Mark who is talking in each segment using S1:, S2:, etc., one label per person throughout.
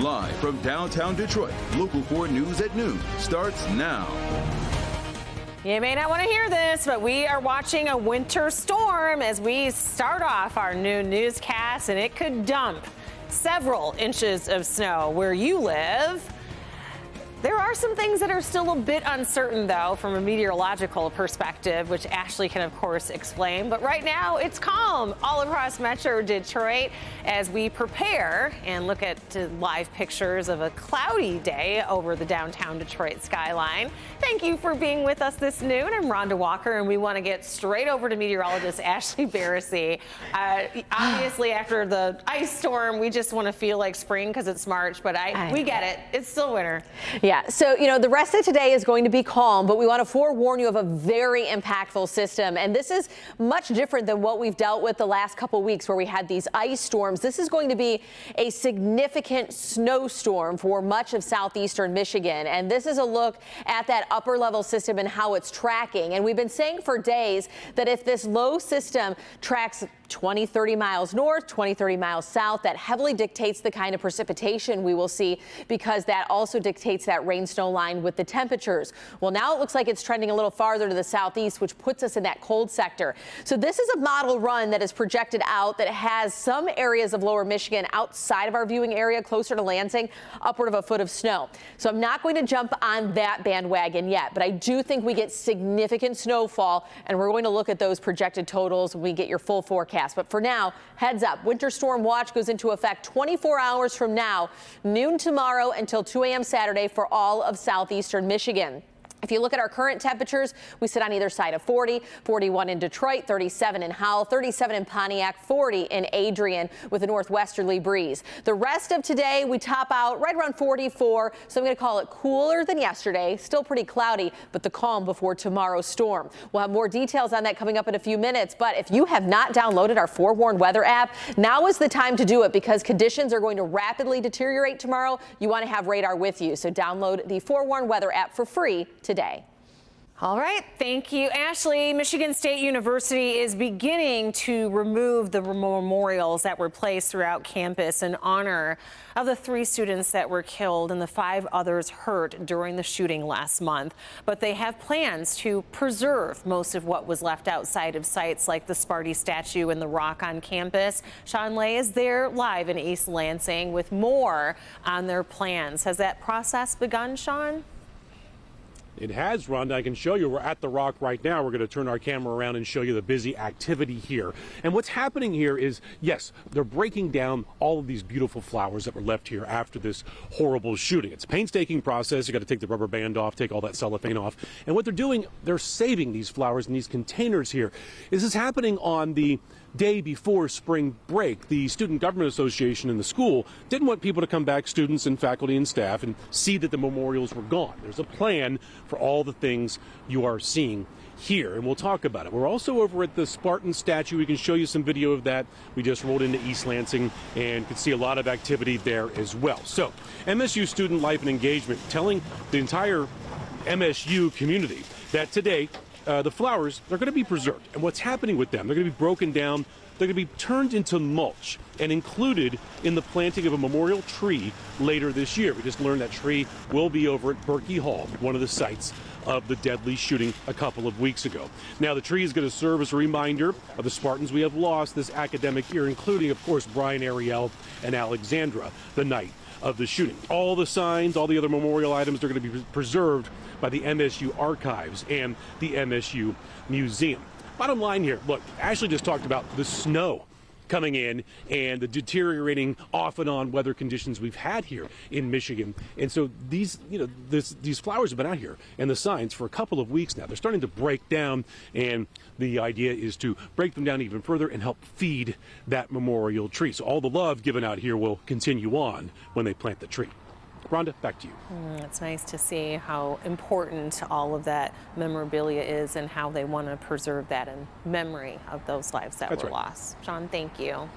S1: Live from downtown Detroit, Local 4 News at noon starts now.
S2: You may not want to hear this, but we are watching a winter storm as we start off our new newscast, and it could dump several inches of snow where you live. There are some things that are still a bit uncertain, though, from a meteorological perspective, which Ashley can, of course, explain. But right now, it's calm all across Metro Detroit as we prepare and look at live pictures of a cloudy day over the downtown Detroit skyline. Thank you for being with us this noon. I'm Rhonda Walker, and we want to get straight over to meteorologist Ashley Barrissey. Obviously, after the ice storm, we just want to feel like spring because it's March, but we get it. It's still winter.
S3: Yeah, so, the rest of today is going to be calm, but we want to forewarn you of a very impactful system. And this is much different than what we've dealt with the last couple weeks where we had these ice storms. This is going to be a significant snowstorm for much of southeastern Michigan. And this is a look at that upper level system and how it's tracking. And we've been saying for days that if this low system tracks 20, 30 miles north, 20, 30 miles south, that heavily dictates the kind of precipitation we will see, because that also dictates that rain snow line with the temperatures. Well, now it looks like it's trending a little farther to the southeast, which puts us in that cold sector. So this is a model run that is projected out that has some areas of lower Michigan outside of our viewing area, closer to Lansing, upward of a foot of snow. So I'm not going to jump on that bandwagon yet, but I do think we get significant snowfall, and we're going to look at those projected totals when we get your full forecast. But for now, heads up, winter storm watch goes into effect 24 hours from now, noon tomorrow until 2 a.m. Saturday for all of southeastern Michigan. If you look at our current temperatures, we sit on either side of 40, 41 in Detroit, 37 in Howell, 37 in Pontiac, 40 in Adrian with a northwesterly breeze. The rest of today, we top out right around 44, so I'm going to call it cooler than yesterday. Still pretty cloudy, but the calm before tomorrow's storm. We'll have more details on that coming up in a few minutes, but if you have not downloaded our Forewarn Weather app, now is the time to do it because conditions are going to rapidly deteriorate tomorrow. You want to have radar with you, so download the Forewarn Weather app for free today.
S2: All right. Thank you, Ashley. Michigan State University is beginning to remove the memorials that were placed throughout campus in honor of the 3 students that were killed and the 5 others hurt during the shooting last month. But they have plans to preserve most of what was left outside of sites like the Sparty statue and the rock on campus. Sean Lay is there live in East Lansing with more on their plans. Has that process begun, Sean?
S4: It has, Rhonda. I can show you. We're at the rock right now. We're going to turn our camera around and show you the busy activity here. And what's happening here is, yes, they're breaking down all of these beautiful flowers that were left here after this horrible shooting. It's a painstaking process. You got to take the rubber band off, take all that cellophane off. And what they're doing, they're saving these flowers in these containers here. This is happening on the day before spring break. The Student Government Association in the school didn't want people to come back, students and faculty and staff, and see that the memorials were gone. There's a plan for all the things you are seeing here, and we'll talk about it. We're also over at the Spartan statue. We can show you some video of that. We just rolled into East Lansing and could see a lot of activity there as well. So MSU Student Life and Engagement telling the entire MSU community that today the flowers, they're going to be preserved. And what's happening with them, they're going to be broken down, they're going to be turned into mulch and included in the planting of a memorial tree later this year. We just learned that tree will be over at Berkey Hall, one of the sites of the deadly shooting a couple of weeks ago. Now, the tree is going to serve as a reminder of the Spartans we have lost this academic year, including, of course, Brian Ariel and Alexandra, the night of the shooting. All the signs, all the other memorial items are going to be preserved by the MSU Archives and the MSU Museum. Bottom line here, look, Ashley just talked about the snow coming in and the deteriorating off and on weather conditions we've had here in Michigan. And so these flowers have been out here and the signs for a couple of weeks now. They're starting to break down, and the idea is to break them down even further and help feed that memorial tree. So all the love given out here will continue on when they plant the tree. Rhonda, back to you.
S2: It's nice to see how important all of that memorabilia is and how they want to preserve that in memory of those lives that were lost. Sean, thank you.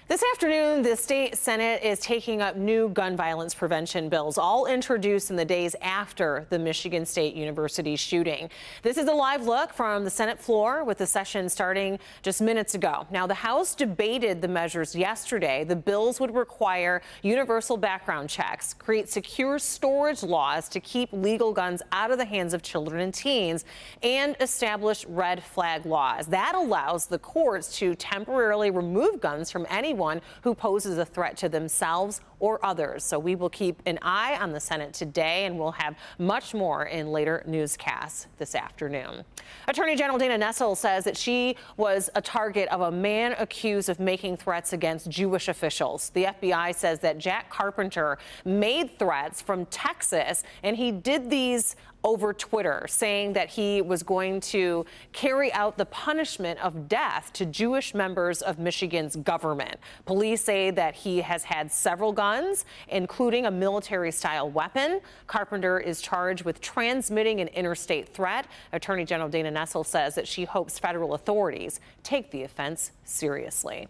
S2: This afternoon, the state Senate is taking up new gun violence prevention bills, all introduced in the days after the Michigan State University shooting. This is a live look from the Senate floor with the session starting just minutes ago. Now, the House debated the measures yesterday. The bills would require universal background checks, create secure storage laws to keep legal guns out of the hands of children and teens, and establish red flag laws. That allows the courts to temporarily remove guns from anyone who poses a threat to themselves or others. So we will keep an eye on the Senate today, and we'll have much more in later newscasts this afternoon. Attorney General Dana Nessel says that she was a target of a man accused of making threats against Jewish officials. The FBI says that Jack Carpenter made threats from Texas, and he did these over Twitter, saying that he was going to carry out the punishment of death to Jewish members of Michigan's government. Police say that he has had several guns, including a military-style weapon. Carpenter is charged with transmitting an interstate threat. Attorney General Dana Nessel says that she hopes federal authorities take the offense seriously.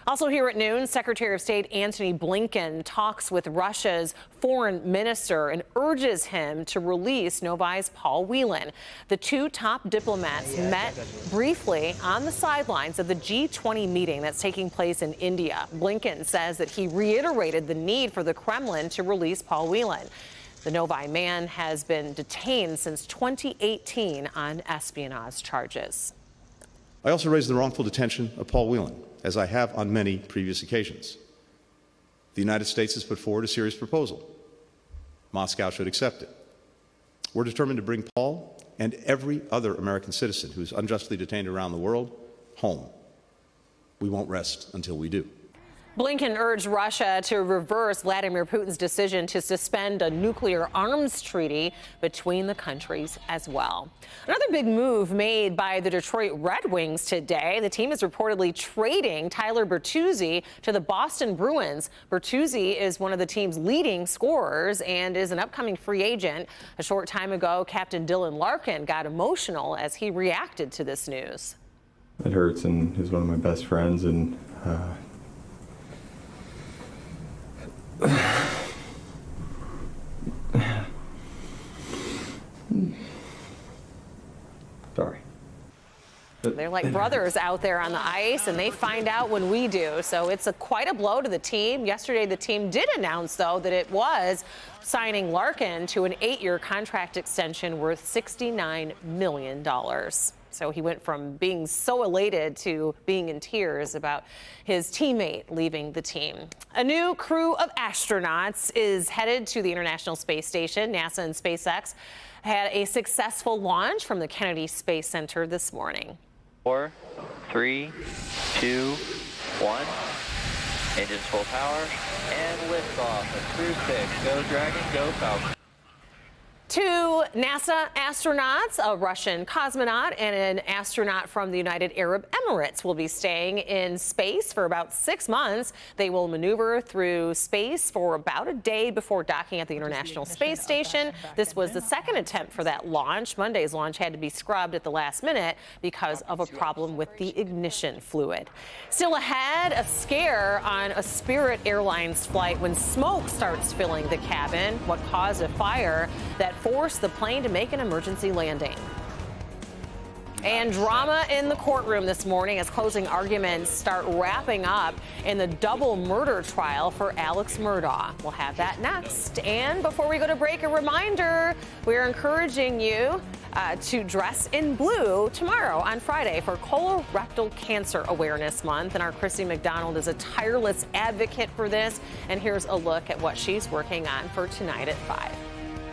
S2: Also here at noon, Secretary of State Antony Blinken talks with Russia's foreign minister and urges him to release Novi's Paul Whelan. The two top diplomats met briefly on the sidelines of the G20 meeting that's taking place in India. Blinken says that he reiterated the need for the Kremlin to release Paul Whelan. The Novi man has been detained since 2018 on espionage charges.
S5: I also raised the wrongful detention of Paul Whelan, as I have on many previous occasions. The United States has put forward a serious proposal. Moscow should accept it. We're determined to bring Paul and every other American citizen who's unjustly detained around the world home. We won't rest until we do.
S2: Blinken urged Russia to reverse Vladimir Putin's decision to suspend a nuclear arms treaty between the countries as well. Another big move made by the Detroit Red Wings today. The team is reportedly trading Tyler Bertuzzi to the Boston Bruins. Bertuzzi is one of the team's leading scorers and is an upcoming free agent. A short time ago, Captain Dylan Larkin got emotional as he reacted to this news.
S6: It hurts, and he's one of my best friends, and sorry.
S2: They're like brothers out there on the ice, and they find out when we do. So it's quite a blow to the team. Yesterday, the team did announce, though, that it was signing Larkin to an 8-year contract extension worth $69 million. So he went from being so elated to being in tears about his teammate leaving the team. A new crew of astronauts is headed to the International Space Station. NASA and SpaceX had a successful launch from the Kennedy Space Center this morning.
S7: 4, 3, 2, 1. Engines full power and liftoff at Crew 6. Go Dragon, go Falcon.
S2: Two NASA astronauts, a Russian cosmonaut and an astronaut from the United Arab Emirates, will be staying in space for about 6 months. They will maneuver through space for about a day before docking at the International Space Station. This was the second attempt for that launch. Monday's launch had to be scrubbed at the last minute because of a problem with the ignition fluid. Still ahead, a scare on a Spirit Airlines flight when smoke starts filling the cabin. What caused a fire that forced the plane to make an emergency landing. And drama in the courtroom this morning as closing arguments start wrapping up in the double murder trial for Alex Murdaugh. We'll have that next. And before we go to break, a reminder, we're encouraging you to dress in blue tomorrow on Friday for Colorectal Cancer Awareness Month. And our Christy McDonald is a tireless advocate for this. And here's a look at what she's working on for tonight at 5.